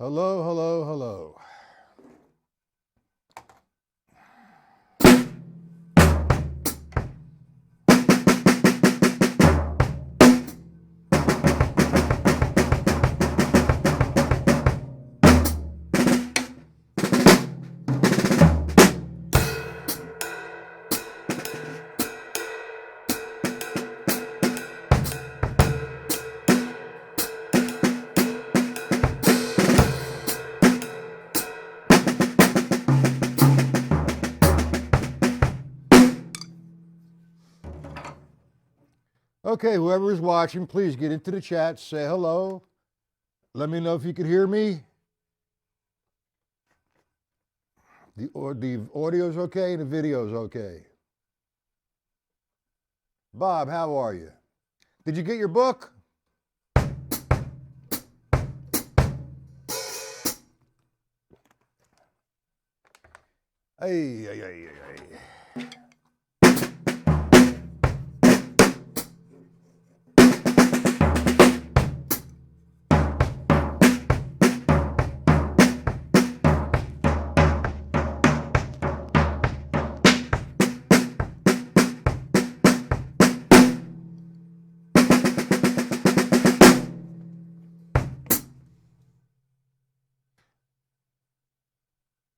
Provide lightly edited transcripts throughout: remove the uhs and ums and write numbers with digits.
Hello, hello, hello. Okay, whoever is watching, please get into the chat, say hello. Let me know if you can hear me. The audio's okay and the video's okay. Bob, how are you? Did you get your book? Hey, hey, hey, hey.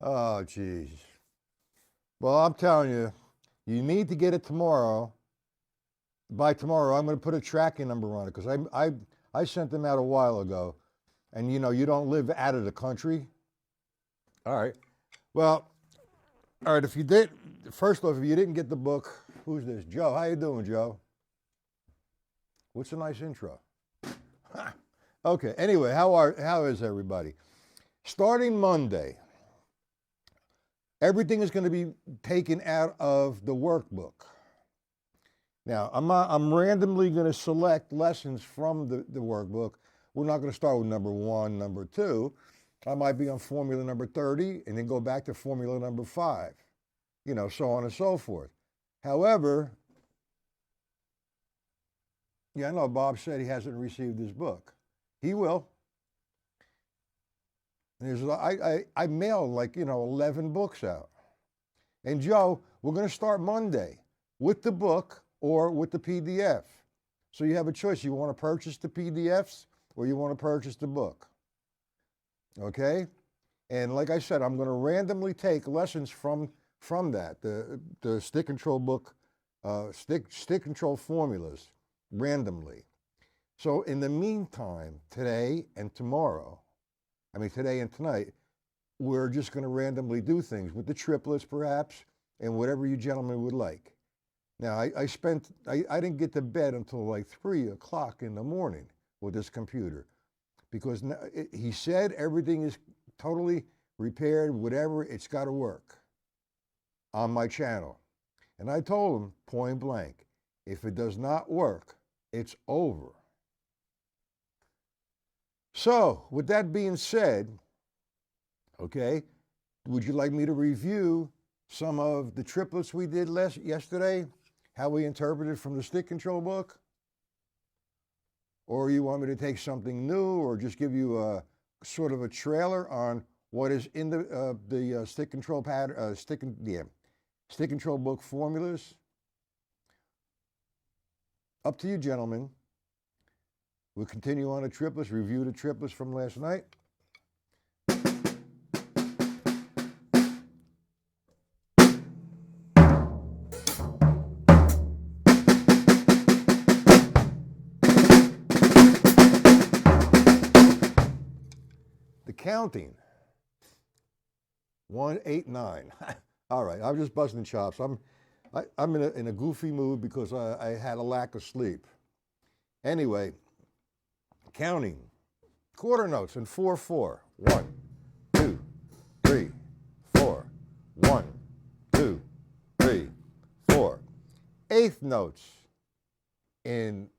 Oh, geez. Well, I'm telling you, you need to get it tomorrow. By tomorrow, I'm going to put a tracking number on it because I sent them out a while ago. And you don't live out of the country. All right. Well, all right, first off, if you didn't get the book, who's this? Joe. How you doing, Joe? What's a nice intro? Okay, anyway, how is everybody? Starting Monday, everything is going to be taken out of the workbook. Now, I'm randomly going to select lessons from the workbook. We're not going to start with number 1, number 2. I might be on formula number 30 and then go back to formula number 5, so on and so forth. However, I know Bob said he hasn't received his book. He will. And I mailed 11 books out. And Joe, we're going to start Monday with the book or with the PDF. So you have a choice. You want to purchase the PDFs or you want to purchase the book. Okay? And like I said, I'm going to randomly take lessons from that, the stick control book, stick control formulas, randomly. So in the meantime, today and tonight, we're just going to randomly do things with the triplets perhaps, and whatever you gentlemen would like. Now, I didn't get to bed until like 3 o'clock in the morning with this computer because he said everything is totally repaired, whatever, it's got to work on my channel. And I told him point blank, if it does not work, it's over. So, with that being said, okay, would you like me to review some of the triplets we did yesterday, how we interpreted from the stick control book? Or you want me to take something new or just give you a sort of a trailer on what is in the stick control pattern, stick control book formulas? Up to you, gentlemen. We'll continue on the triplets, review the triplets from last night. The counting, 1, 8, 9. All right, I'm just busting chops. I'm in a goofy mood because I had a lack of sleep. Anyway, counting, quarter notes in 4/4. 1, 2, 3, 4. 1, 2, 3, 4. Eighth notes in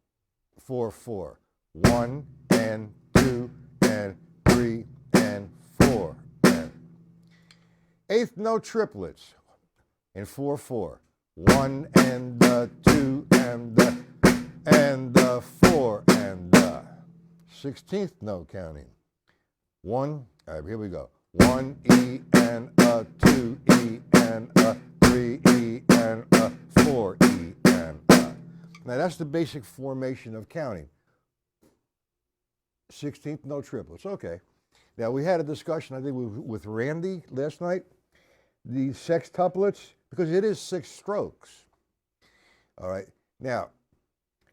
4/4. 1 and 2 and 3 and 4. And eighth note triplets in 4/4. 1 and 2 and 4 and 16th note counting. 1, All right, here we go. 1 E and a 2 E and a 3 E and a 4 E and a. Now that's the basic formation of counting. 16th note triplets. Okay. Now we had a discussion, I think, with Randy last night. The sextuplets, because it is 6 strokes. All right. Now,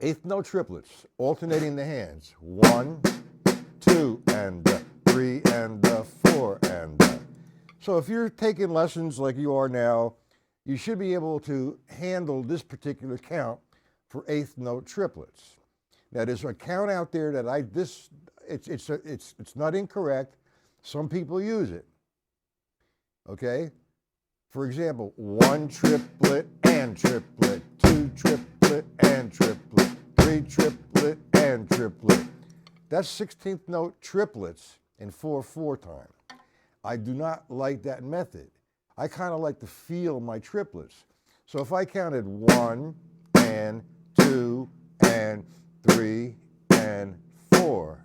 8th note triplets, alternating the hands. 1, 2, and 3, and 4, and. So if you're taking lessons like you are now, you should be able to handle this particular count for 8th note triplets. Now there's a count out there that it's not incorrect. Some people use it. Okay? For example, 1 triplet and triplet, 2 triplet and triplet, 3 triplet and triplet. That's 16th note triplets in 4/4 time. I do not like that method. I kind of like to feel my triplets. So if I counted 1 and 2 and 3 and 4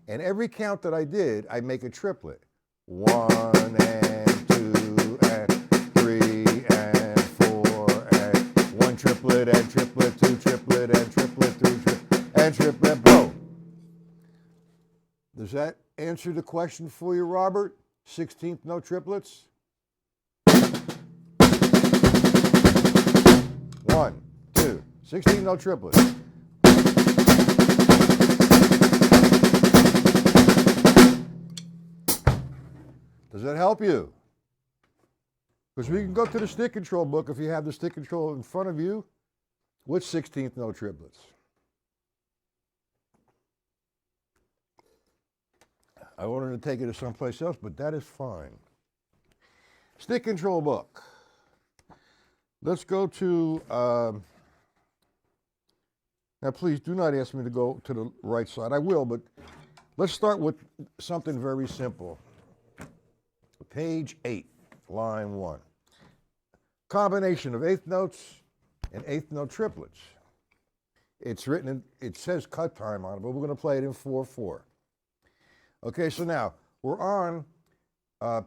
and every count that I did, I make a triplet. 1 and 2 and 3 and 4 and 1 triplet and triplet, 2 triplet and triplet, 3 triplet and triplet, boom. Does that answer the question for you, Robert? 16th note triplets? 1, 2, 16th note triplets. Does that help you? Because we can go to the stick control book if you have the stick control in front of you with 16th note triplets. I wanted to take it to someplace else, but that is fine. Stick control book. Let's go to, now please do not ask me to go to the right side. I will, but let's start with something very simple. Page 8, line 1. Combination of 8th notes and 8th note triplets. It's written, it says cut time on it, but we're going to play it in 4/4. Okay, so now we're on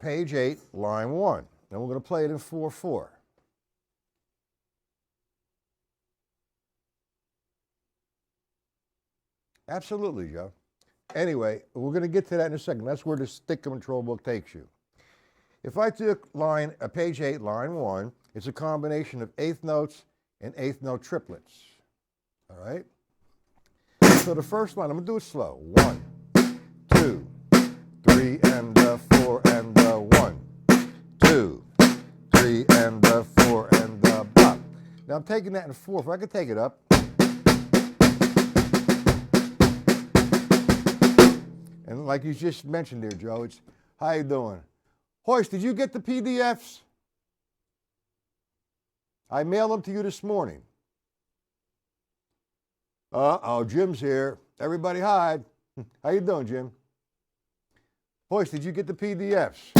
page 8, line 1, and we're going to play it in 4/4. Absolutely, Joe. Anyway, we're going to get to that in a second. That's where the stick control book takes you. If I took page 8, line 1, it's a combination of 8th notes and 8th note triplets. All right? So the first line, I'm going to do it slow. 1, 2, 3, and 4, and 1, 2, 3, and 4, and bop. Now I'm taking that in 4. If I could take it up. And like you just mentioned there, Joe, it's, how you doing? Hoist, did you get the PDFs? I mailed them to you this morning. Uh-oh, Jim's here. Everybody hide. How you doing, Jim? Hoist, did you get the PDFs?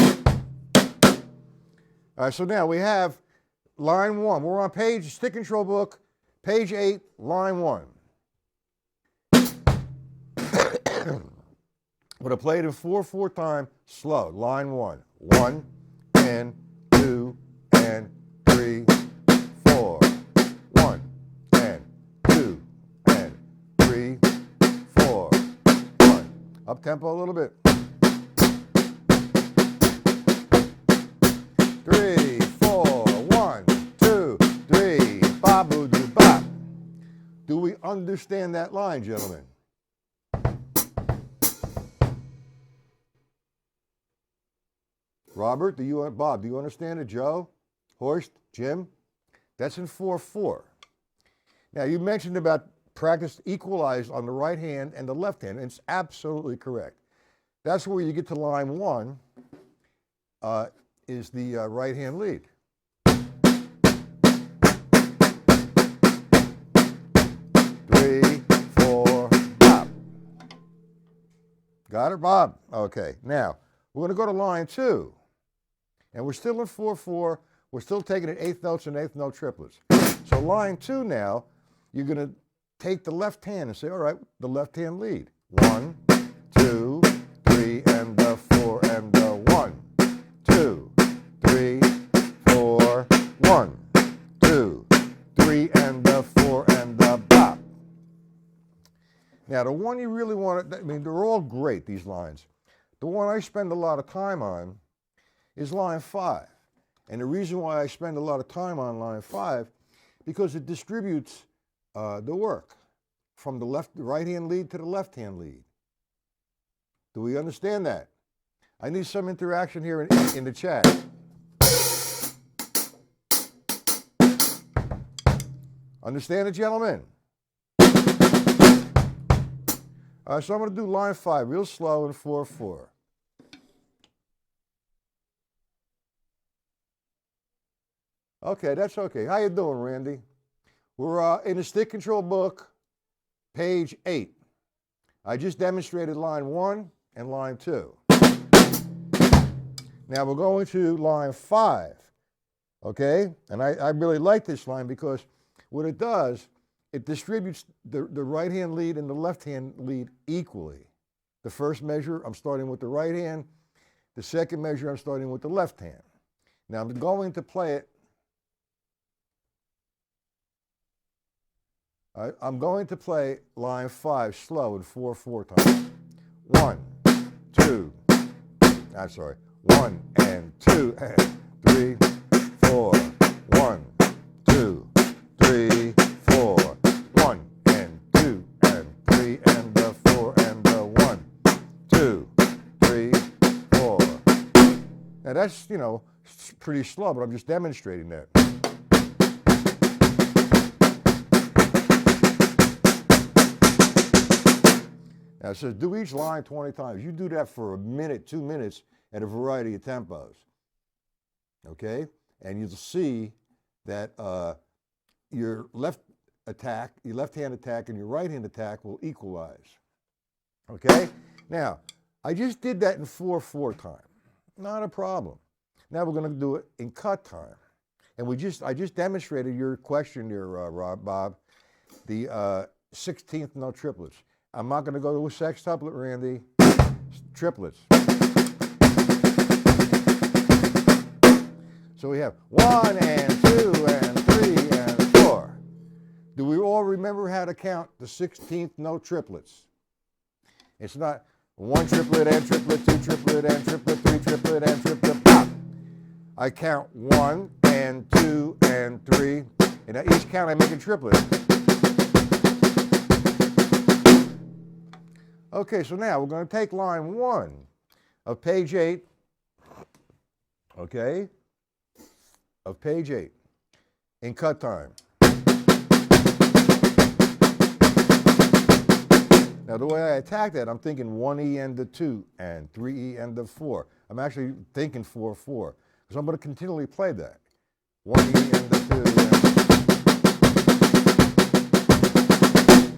All right, so now we have line 1. We're on page, stick control book, page 8, line 1. I'm going to play it in 4/4 time, slow. Line 1. 1 and 2 and 3, 4. 1 and 2 and 3, 4. 1. Up tempo a little bit. 3, 4. 1, 2, 3. Ba-boo-doo-bop. Do we understand that line, gentlemen? Robert, Bob, do you understand it? Joe, Horst, Jim? That's in 4/4. Now, you mentioned about practice equalized on the right hand and the left hand, and it's absolutely correct. That's where you get to line 1, is the right hand lead. 3, 4, Bob. Got it, Bob? Okay, now, we're going to go to line 2. And we're still in 4/4. We're still taking it 8th notes and 8th note triplets. So line 2 now, you're going to take the left hand and say, all right, the left hand lead. 1, 2, 3, and Now, the one you really want to, I mean, they're all great, these lines. The one I spend a lot of time on is line 5. And the reason why I spend a lot of time on line 5, because it distributes the work from the right-hand lead to the left-hand lead. Do we understand that? I need some interaction here in the chat. Understand it, gentlemen? All right, so I'm going to do line 5 real slow in 4/4. Okay, that's okay. How you doing, Randy? We're in the stick control book, page 8. I just demonstrated line 1 and line 2. Now we're going to line 5, okay? And I really like this line because what it does, it distributes the right-hand lead and the left-hand lead equally. The first measure, I'm starting with the right hand. The second measure, I'm starting with the left hand. Now I'm going to play it. I'm going to play line 5 slow in 4/4 time. 1, 2, I'm sorry. 1 and 2 and 3, 4. 1, 2, 3, 4. 1 and 2 and 3 and the 4 and the 1, 2, 3, 4. Now that's, you know, pretty slow, but I'm just demonstrating that. Now it says do each line 20 times. You do that for a minute, 2 minutes at a variety of tempos. Okay? And you'll see that your left-hand attack and your right-hand attack will equalize. Okay? Now, I just did that in 4/4 time. Not a problem. Now we're going to do it in cut time. And I just demonstrated your question here, Bob, the 16th note triplets. I'm not going to go to a sextuplet, Randy. Triplets. So we have 1 and 2 and 3 and 4. Do we all remember how to count the 16th note triplets? It's not 1 triplet and triplet, 2 triplet and triplet, 3 triplet and triplet, pop. I count 1 and 2 and 3, and at each count I make a triplet. Okay, so now we're going to take line 1 of page 8, okay, of page 8 in cut time. Now the way I attack that, I'm thinking 1E and the 2 and 3E and the 4. I'm actually thinking 4/4 because I'm going to continually play that. 1E and the 2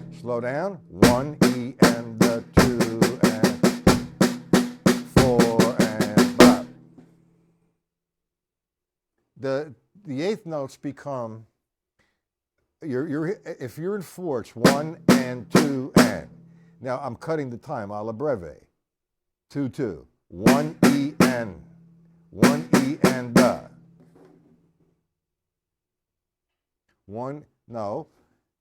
and slow down. 1E and the 2 and 4 and bop. The eighth notes become, if you're in 4, it's 1 and 2 and. Now I'm cutting the time a la breve. 2/2. 1E and. 1E and the. 1, no.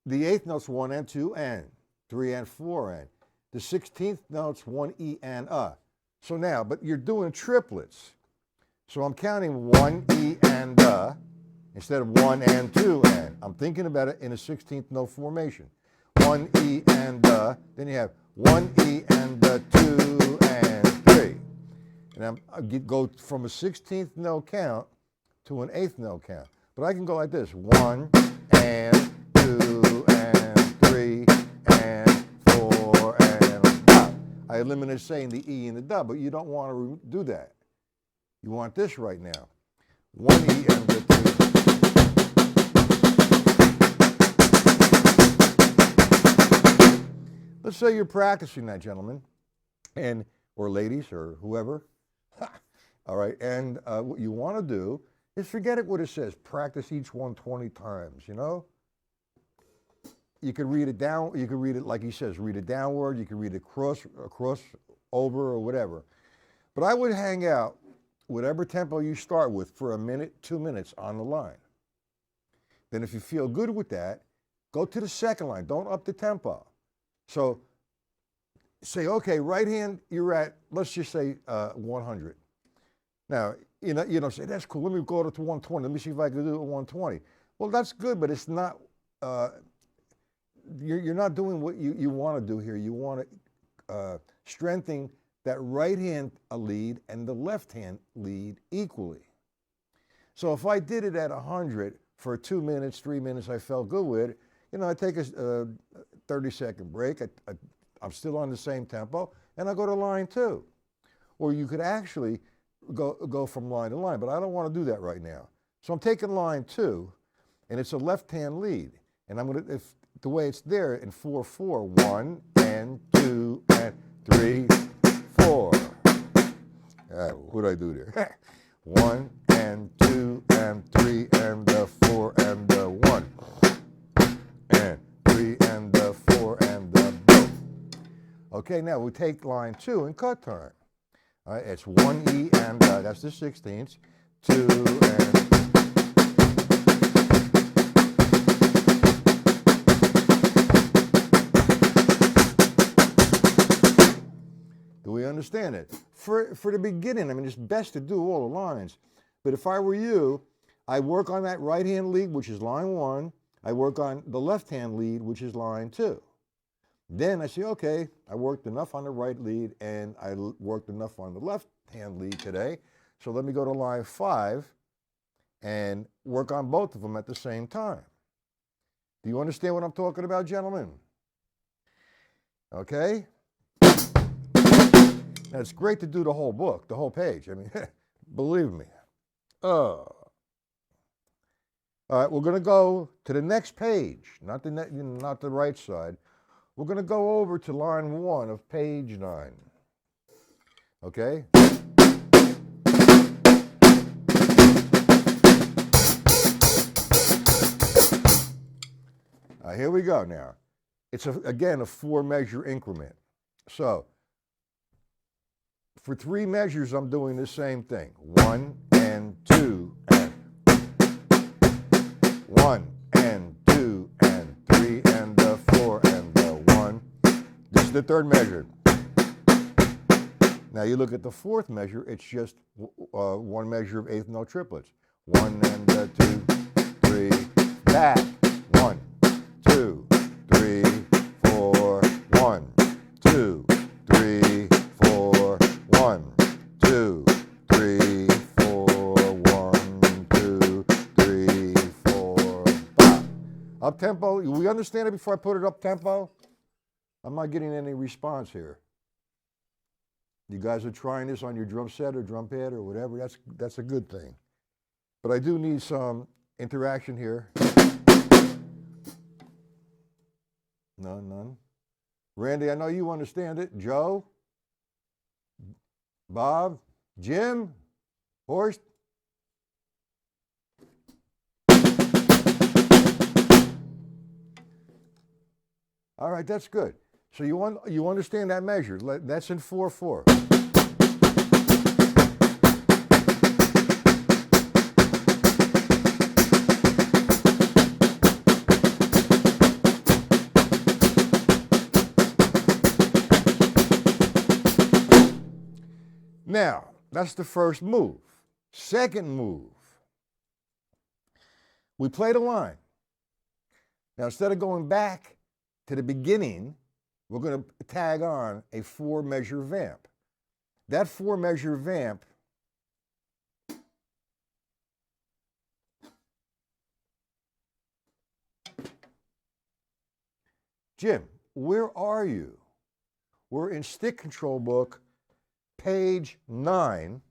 The eighth note's 1 and 2 and. 3 and 4 and. The 16th note's 1E and So now, but you're doing triplets. So I'm counting 1E and instead of 1 and 2 and. I'm thinking about it in a 16th note formation. 1E and then you have 1E and 2 and 3. And I go from a 16th note count to an 8th note count. But I can go like this: 1 and 2 and 3 and 4 and bop. I eliminated saying the E and the D, but you don't want to do that. You want this right now. 1E and the 2. Let's say you're practicing that, gentlemen, and or ladies or whoever. All right, and what you want to do is forget it what it says. Practice each one 20 times, you know? You can read it down, you can read it like he says, read it downward, you can read it across over or whatever. But I would hang out whatever tempo you start with for a minute, 2 minutes on the line. Then if you feel good with that, go to the second line. Don't up the tempo. So say, okay, right hand, you're at, let's just say 100. Now, say, that's cool. Let me go to 120. Let me see if I can do it at 120. Well, that's good, but it's not, you're not doing what you want to do here. You want to strengthen that right hand lead and the left hand lead equally. So if I did it at 100 for 2 minutes, 3 minutes, I felt good with it, I take a 30-second break. I'm still on the same tempo, and I go to line 2. Or you could actually go from line to line, but I don't want to do that right now. So I'm taking line 2, and it's a left-hand lead. And I'm going to, if the way it's there in 4/4, 1 and 2 and 3, 4. What did I do there? 1 and 2 and 3 and 4 and 1 and 3 and 4 and boom. Okay, now we take line 2 and cut time. All right, it's 1E and that's the 16th, 2 and do we understand it? For the beginning, I mean, it's best to do all the lines. But if I were you, I work on that right-hand lead, which is line 1. I work on the left-hand lead, which is line 2. Then I say, okay, I worked enough on the right lead and I worked enough on the left-hand lead today. So let me go to line 5 and work on both of them at the same time. Do you understand what I'm talking about, gentlemen? Okay? Now, it's great to do the whole book, the whole page. I mean, believe me. All right, we're going to go to the next page, not the right side. We're going to go over to line 1 of page 9. Okay? Here we go now. It's, again, a 4-measure increment. So, for 3 measures, I'm doing the same thing. 1 and 2 and 1 and 2 and 3 and 4 and 1. This is the 3rd measure. Now you look at the 4th measure, it's just 1 measure of 8th note triplets. 1 and 2, 3, back. 1, 2, 3, 4, 1, 2, 3, 4, 1, 2, 3, 4, 1, 2, 3, 4, 5. Up tempo. We understand it before I put it up tempo? I'm not getting any response here. You guys are trying this on your drum set or drum pad or whatever. That's a good thing. But I do need some interaction here. None. Randy, I know you understand it. Joe? Bob? Jim? Horst? All right, that's good. So you understand that measure. That's in 4/4. Now, that's the first move. Second move, we played a line. Now, instead of going back to the beginning, we're going to tag on a 4-measure vamp. That 4-measure vamp Jim, where are you? We're in stick control book, page 9.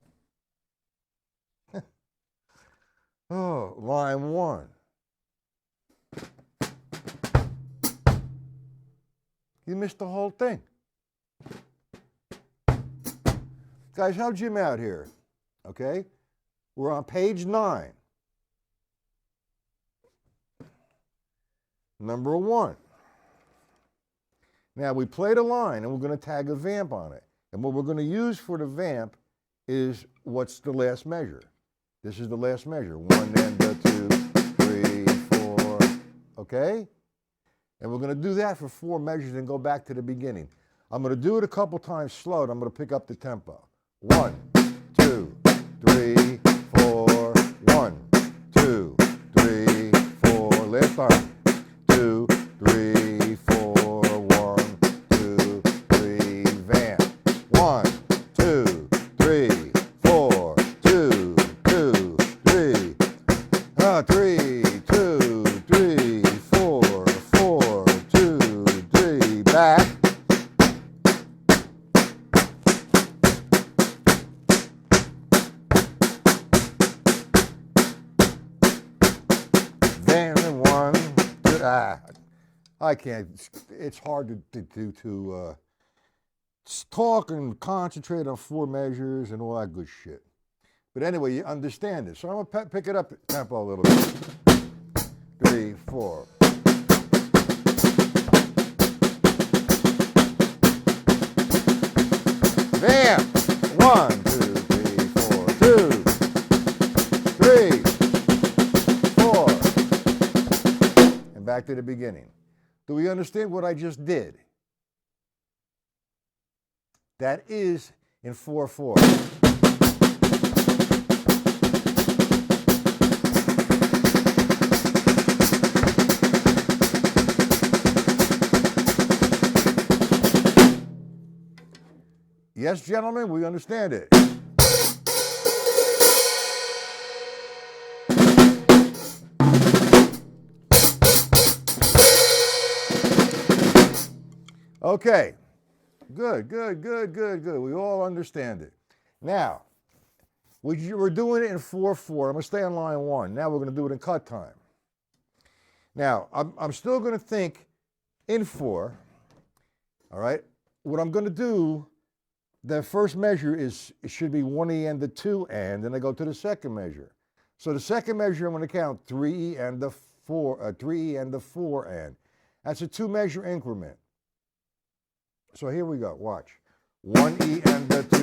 Oh, line 1. You missed the whole thing. Guys, help Jim out here, okay? We're on page 9. Number 1. Now, we played a line, and we're going to tag a vamp on it. And what we're going to use for the vamp is what's the last measure. This is the last measure. 1 and 2, 3, 4, okay? And we're going to do that for 4 measures and go back to the beginning. I'm going to do it a couple times slow, and I'm going to pick up the tempo. 1, 2, 3, 4. 1, 2, 3, 4. Last time. 2, 3, 4. 1, 2, 3. Vamp. 1, 2, 3, 4. 2, 2, 3. 3, 2, 3, 4. 4, 2, 3. Back. I can't. It's hard to talk and concentrate on 4 measures and all that good shit. But anyway, you understand it. So I'm going to pick it up tempo a little bit. 3, 4. Vamp. 1, 2, 3, 4. 2, 3, 4. And back to the beginning. Do we understand what I just did? That is in 4/4. Yes, gentlemen, we understand it. Okay, good. We all understand it. Now, we're doing it in 4/4. I'm going to stay on line 1. Now we're going to do it in cut time. Now, I'm still going to think in 4, all right? What I'm going to do, the first measure it should be 1E and the 2 and, then I go to the second measure. So the second measure, I'm going to count 3E and the 4, 3E and the 4 and. That's a 2-measure increment. So here we go, watch. 1E and the 2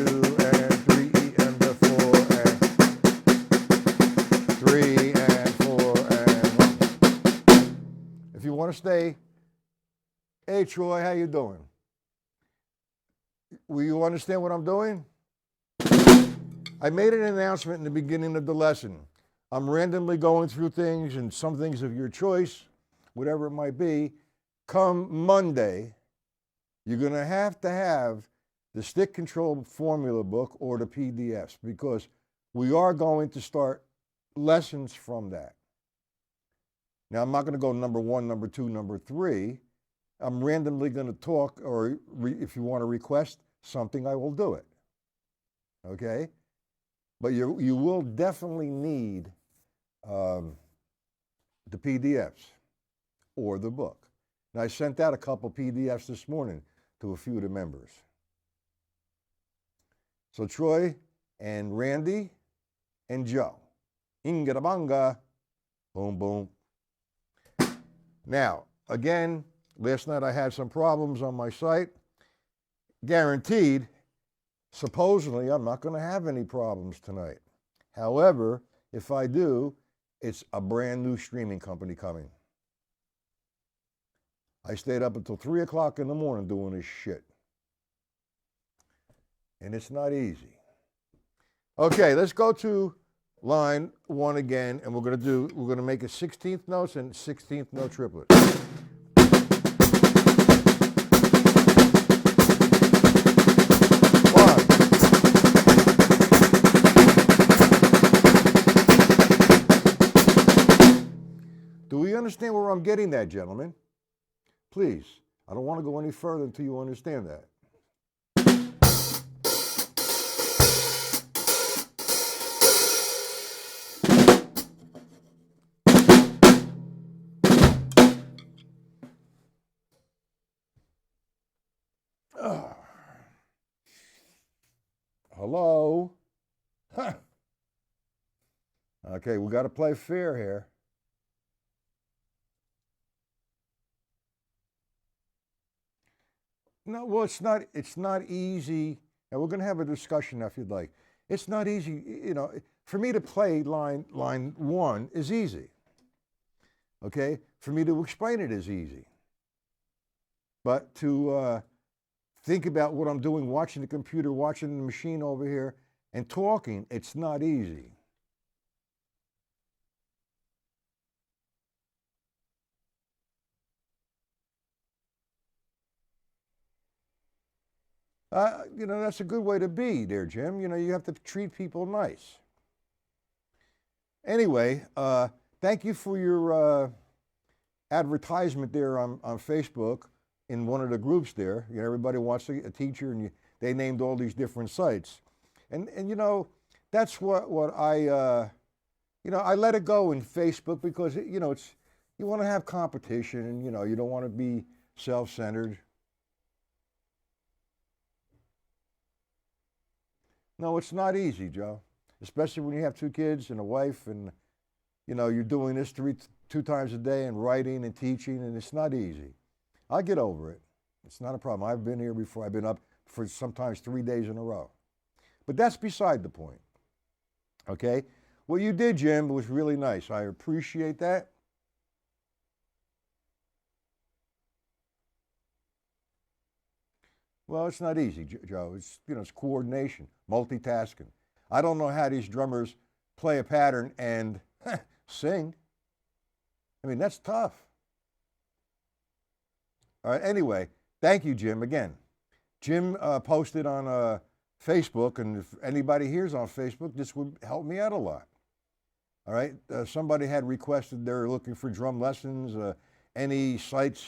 and 3E and the 4 and 3 and 4 and 1. If you want to stay, hey Troy, how you doing? Will you understand what I'm doing? I made an announcement in the beginning of the lesson. I'm randomly going through things, and some things of your choice, whatever it might be. Come Monday, you're going to have the stick control formula book or the PDFs, because we are going to start lessons from that. Now, I'm not going to go number 1, number 2, number 3. I'm randomly going to talk, or if you want to request something, I will do it. Okay? But you will definitely need the PDFs or the book. And I sent out a couple PDFs this morning to a few of the members. So Troy and Randy and Joe. Inga-da-banga. Boom, boom. Now, again, last night I had some problems on my site. Guaranteed, supposedly I'm not going to have any problems tonight. However, if I do, it's a brand new streaming company coming. I stayed up until 3 o'clock in the morning doing this shit. And it's not easy. Okay, let's go to line 1 again, and we're going to make a 16th notes and 16th note triplet. Do we understand where I'm getting that, gentlemen? Please, I don't want to go any further until you understand that. Hello? Huh. Okay, we got to play fair here. No, well, it's not easy, and we're going to have a discussion if you'd like. It's not easy, you know, for me to play line 1 is easy. Okay? For me to explain it is easy. But to think about what I'm doing, watching the computer, watching the machine over here, and talking, it's not easy. That's a good way to be there, Jim. You have to treat people nice. Anyway, thank you for your advertisement there on Facebook in one of the groups there. Everybody wants a teacher, and they named all these different sites. And that's what I let it go in Facebook because, it's, you want to have competition and, you don't want to be self-centered. No, it's not easy, Joe, especially when you have 2 kids and a wife and, you're doing this two times a day and writing and teaching, and it's not easy. I'll get over it. It's not a problem. I've been here before. I've been up for sometimes 3 days in a row. But that's beside the point, okay? What you did, Jim, was really nice. I appreciate that. Well, it's not easy, Joe. It's coordination, multitasking. I don't know how these drummers play a pattern and sing. I mean, that's tough. All right, anyway, thank you, Jim, again. Jim posted on Facebook, and if anybody here's on Facebook, this would help me out a lot. All right, somebody had requested they're looking for drum lessons, any sites,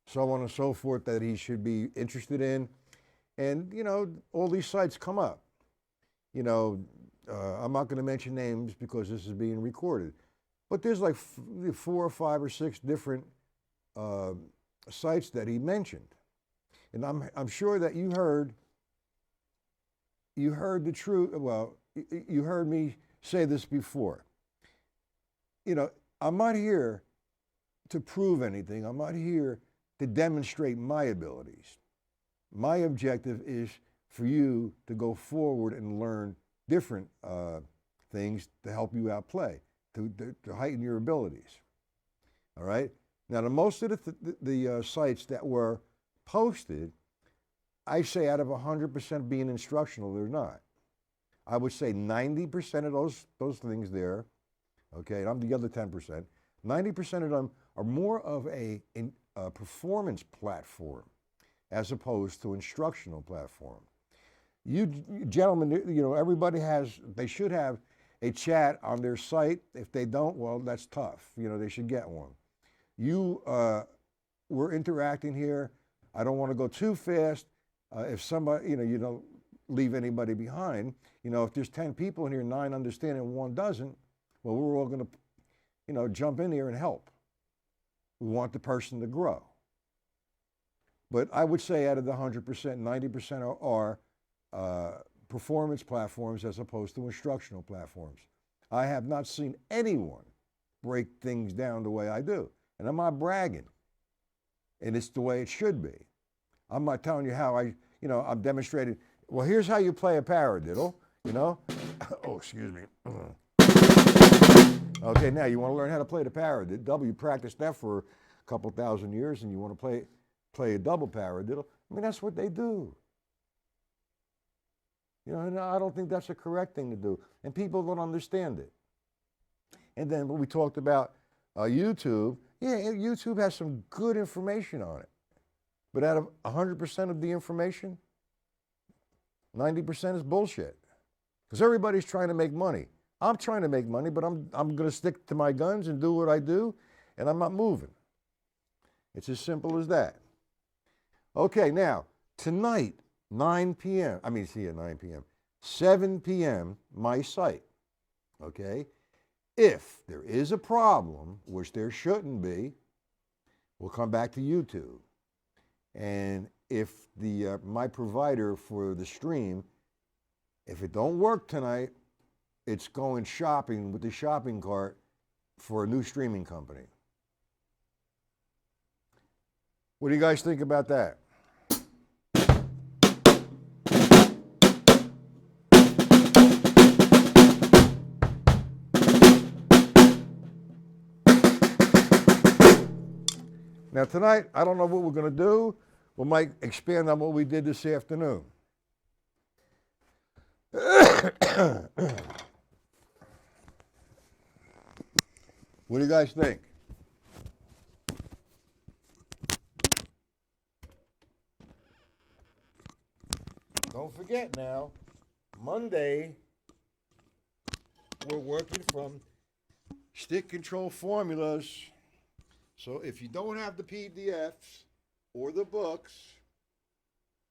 so on and so forth that he should be interested in. And, all these sites come up. I'm not going to mention names because this is being recorded. But there's like 4 or 5 or 6 different sites that he mentioned. And I'm sure that you heard the truth. Well, you heard me say this before. I'm not here to prove anything. I'm not here to demonstrate my abilities. My objective is for you to go forward and learn different things to help you outplay, to heighten your abilities. All right? Now, most of the sites that were posted, I say out of 100% being instructional, they're not. I would say 90% of those things there, okay, and I'm the other 10%, 90% of them are more of a performance platform as opposed to instructional platform. You gentlemen, everybody they should have a chat on their site. If they don't, well, that's tough. They should get one. We're interacting here. I don't want to go too fast. If somebody, you don't leave anybody behind. If there's 10 people in here, 9 understand and 1 doesn't, well, we're all going to, jump in here and help. We want the person to grow. But I would say out of the 100%, 90% are performance platforms as opposed to instructional platforms. I have not seen anyone break things down the way I do. And I'm not bragging. And it's the way it should be. I'm not telling you how I'm demonstrating, well, here's how you play a paradiddle, Oh, excuse me. Okay, now you want to learn how to play the paradiddle. You practiced that for a couple thousand years and you want to play a double paradiddle. I mean, that's what they do. And I don't think that's a correct thing to do. And people don't understand it. And then when we talked about YouTube, yeah, YouTube has some good information on it. But out of 100% of the information, 90% is bullshit. Because everybody's trying to make money. I'm trying to make money, but I'm going to stick to my guns and do what I do, and I'm not moving. It's as simple as that. Okay, now, tonight, 9 p.m., 7 p.m., my site, okay? If there is a problem, which there shouldn't be, we'll come back to YouTube. And if my provider for the stream, if it don't work tonight, it's going shopping with the shopping cart for a new streaming company. What do you guys think about that? Now tonight, I don't know what we're going to do. we might expand on what we did this afternoon. What do you guys think? Don't forget now, Monday, we're working from stick control formulas. So if you don't have the PDFs or the books,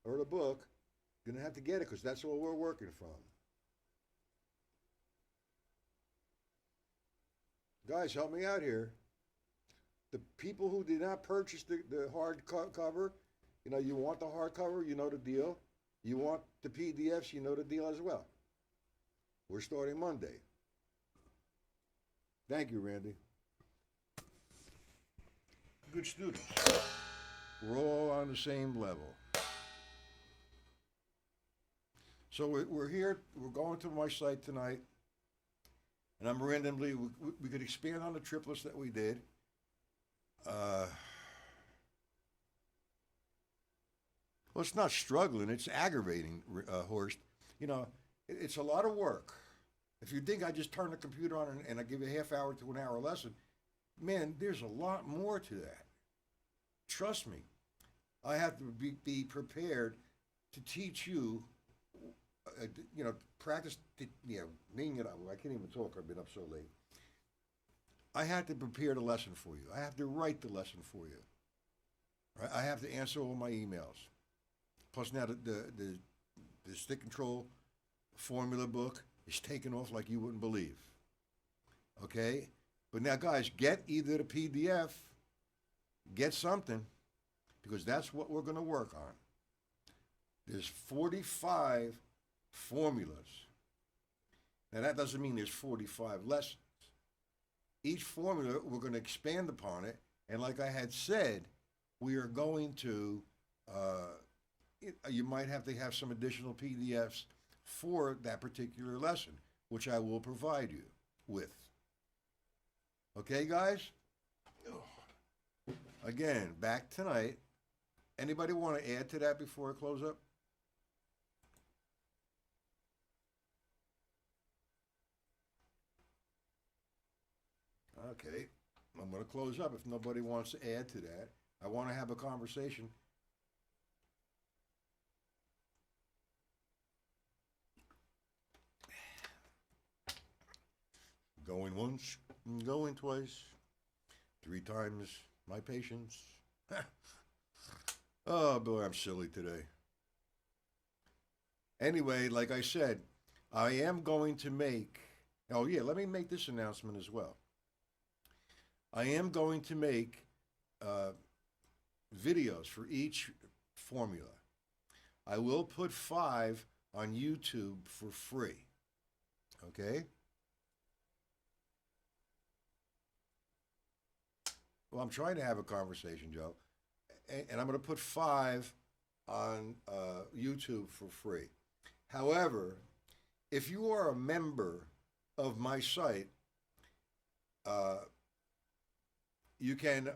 or the book, you're going to have to get it because that's what we're working from. Guys, help me out here. The people who did not purchase the hard cover, you know, you want the hardcover, you know the deal. You want the PDFs, you know the deal as well. We're starting Monday. Thank you, Randy. Good students. We're all on the same level. So we're here, we're going to my site tonight, and I'm randomly, we could expand on the triplets that we did. Well, it's not struggling, it's aggravating, Horst. You know, it's a lot of work. If you think I just turn the computer on and I give you a half hour to an hour lesson, man, there's a lot more to that. Trust me. I have to be prepared to teach you, you know, practice, you know, being it up. I can't even talk, I've been up so late. I have to prepare the lesson for you. I have to write the lesson for you. Right? I have to answer all my emails. Plus now the stick control formula book is taking off like you wouldn't believe. Okay? But now guys, get either the PDF, get something, because that's what we're going to work on. There's 45 formulas. Now that doesn't mean there's 45 lessons. Each formula, we're going to expand upon it, and like I had said, we are going to, you might have to have some additional PDFs for that particular lesson, which I will provide you with. Okay, guys? Again, back tonight. Anybody want to add to that before I close up? Okay, I'm going to close up if nobody wants to add to that. I want to have a conversation. Going once, going twice, 3 times my patience. Oh boy, I'm silly today. Anyway, like I said, I am going to make, oh yeah, let me make this announcement as well. I am going to make videos for each formula. I will put 5 on YouTube for free. Okay? Well, I'm trying to have a conversation, Joe. And I'm going to put 5 on YouTube for free. However, if you are a member of my site, you can,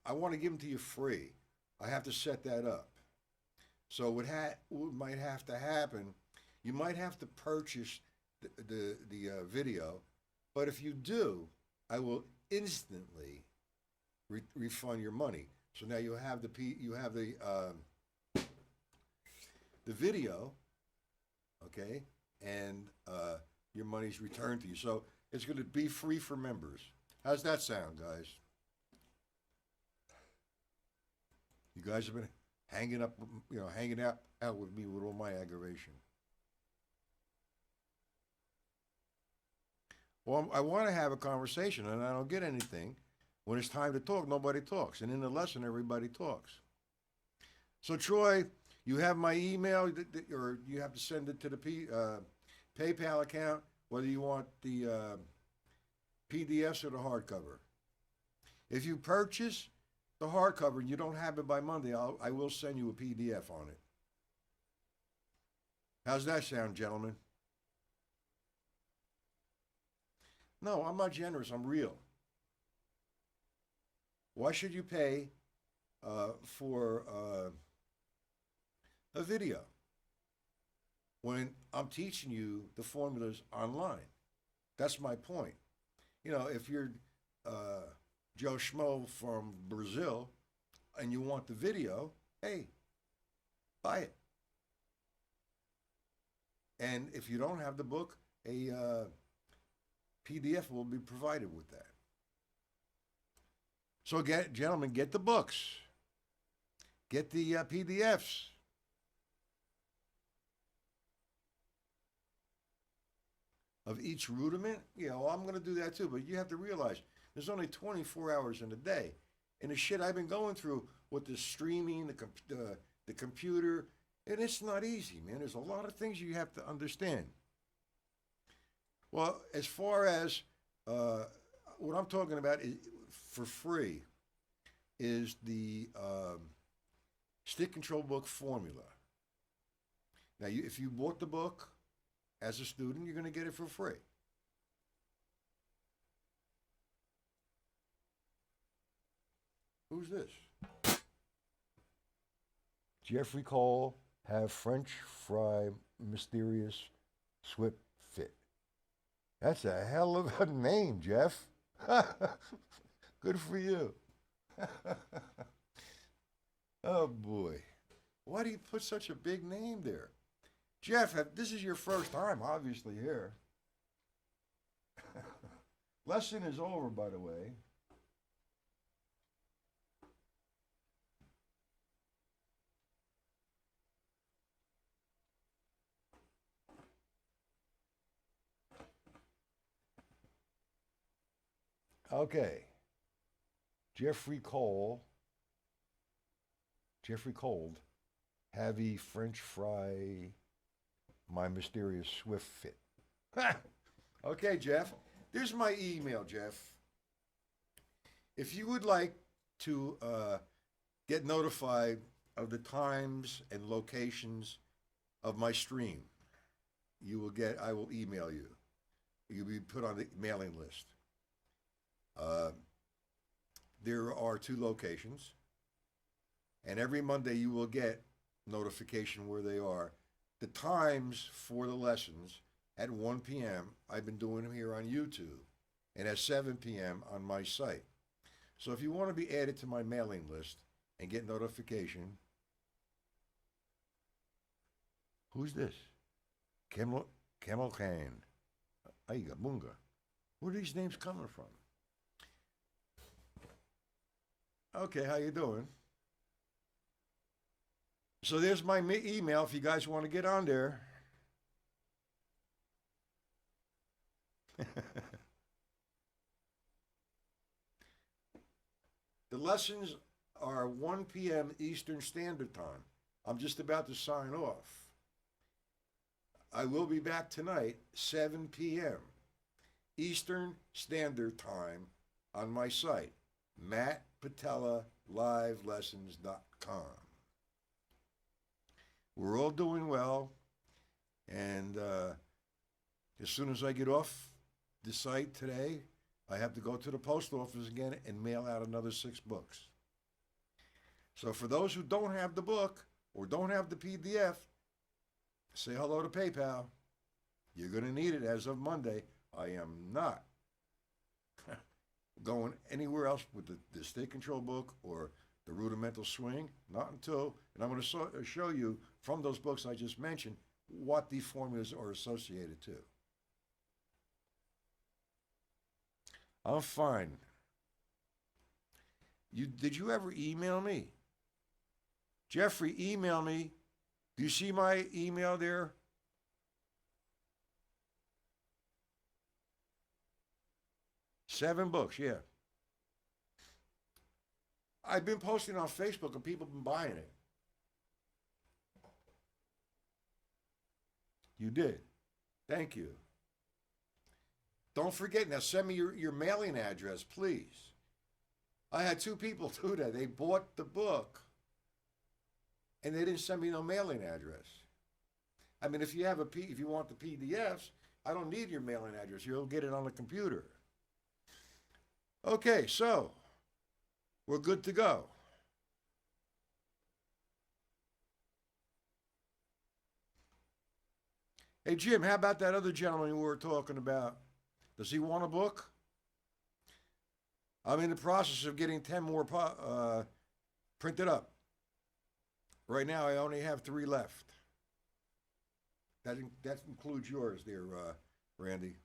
I want to give them to you free. I have to set that up. So what might have to happen, you might have to purchase the video, but if you do, I will instantly refund your money. So now you have the video, okay, and your money's returned to you. So it's going to be free for members. How's that sound, guys? You guys have been hanging out with me with all my aggravation. Well, I want to have a conversation, and I don't get anything. When it's time to talk, nobody talks. And in the lesson, everybody talks. So, Troy, you have my email, or you have to send it to the PayPal account, whether you want the PDFs or the hardcover. If you purchase the hardcover and you don't have it by Monday, I will send you a PDF on it. How's that sound, gentlemen? No, I'm not generous. I'm real. Why should you pay for a video when I'm teaching you the formulas online. That's my point. You know, if you're Joe Schmo from Brazil and you want the video, hey, buy it. And if you don't have the book, a PDF will be provided with that. So, gentlemen, get the books, get the PDFs. Of each rudiment, you know, I'm going to do that too. But you have to realize there's only 24 hours in a day, and the shit I've been going through with the streaming, the computer, and it's not easy, man. There's a lot of things you have to understand. Well, as far as what I'm talking about is for free is the stick control book formula. Now, if you bought the book as a student, you're going to get it for free. Who's this? Jeffrey Cole, have French fry mysterious swift fit. That's a hell of a name, Jeff. Good for you. Oh boy. Why do you put such a big name there? Jeff, this is your first time, obviously, here. Lesson is over, by the way. Okay. Jeffrey Cold, have a French fry, my mysterious swift fit. Okay, Jeff. There's my email, Jeff. If you would like to get notified of the times and locations of my stream, I will email you. You'll be put on the mailing list. There are 2 locations, and every Monday you will get notification where they are. The times for the lessons at 1 p.m. I've been doing them here on YouTube, and at 7 p.m. on my site. So if you want to be added to my mailing list and get notification, who's this? Camel Khan. Aiga Bunga. Where are these names coming from? Okay, how you doing? So there's my email if you guys want to get on there. The lessons are 1 p.m. Eastern Standard Time. I'm just about to sign off. I will be back tonight, 7 p.m. Eastern Standard Time on my site, MattPatellaLiveLessons.com. We're all doing well, and as soon as I get off the site today, I have to go to the post office again and mail out another 6 books. So for those who don't have the book or don't have the PDF, say hello to PayPal. You're going to need it as of Monday. I am not going anywhere else with the state control book or the rudimental swing, not until, and I'm going to show you from those books I just mentioned what the formulas are associated to. I'm fine. Did you ever email me? Jeffrey, email me. Do you see my email there? Seven books, yeah. I've been posting on Facebook and people have been buying it. You did. Thank you. Don't forget, now send me your mailing address, please. I had 2 people do that. They bought the book and they didn't send me no mailing address. I mean, if you want the PDFs, I don't need your mailing address. You'll get it on the computer. Okay, so we're good to go. Hey, Jim, how about that other gentleman we were talking about? Does he want a book? I'm in the process of getting 10 more printed up. Right now, I only have 3 left. That includes yours there, Randy.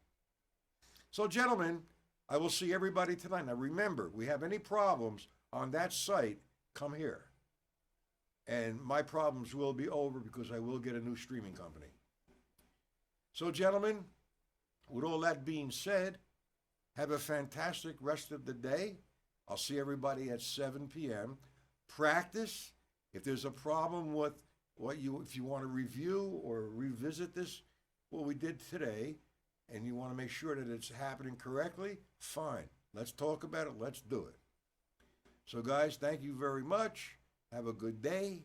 So, gentlemen, I will see everybody tonight. Now, remember, we have any problems on that site, come here. And my problems will be over because I will get a new streaming company. So, gentlemen, with all that being said, have a fantastic rest of the day. I'll see everybody at 7 p.m. Practice. If there's a problem with if you want to review or revisit this, what we did today, and you want to make sure that it's happening correctly, fine. Let's talk about it. Let's do it. So, guys, thank you very much. Have a good day,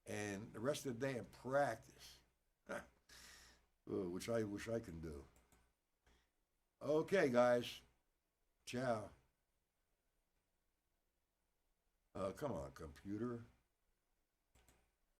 and the rest of the day in practice, which I wish I can do. Okay, guys. Ciao. Come on, computer.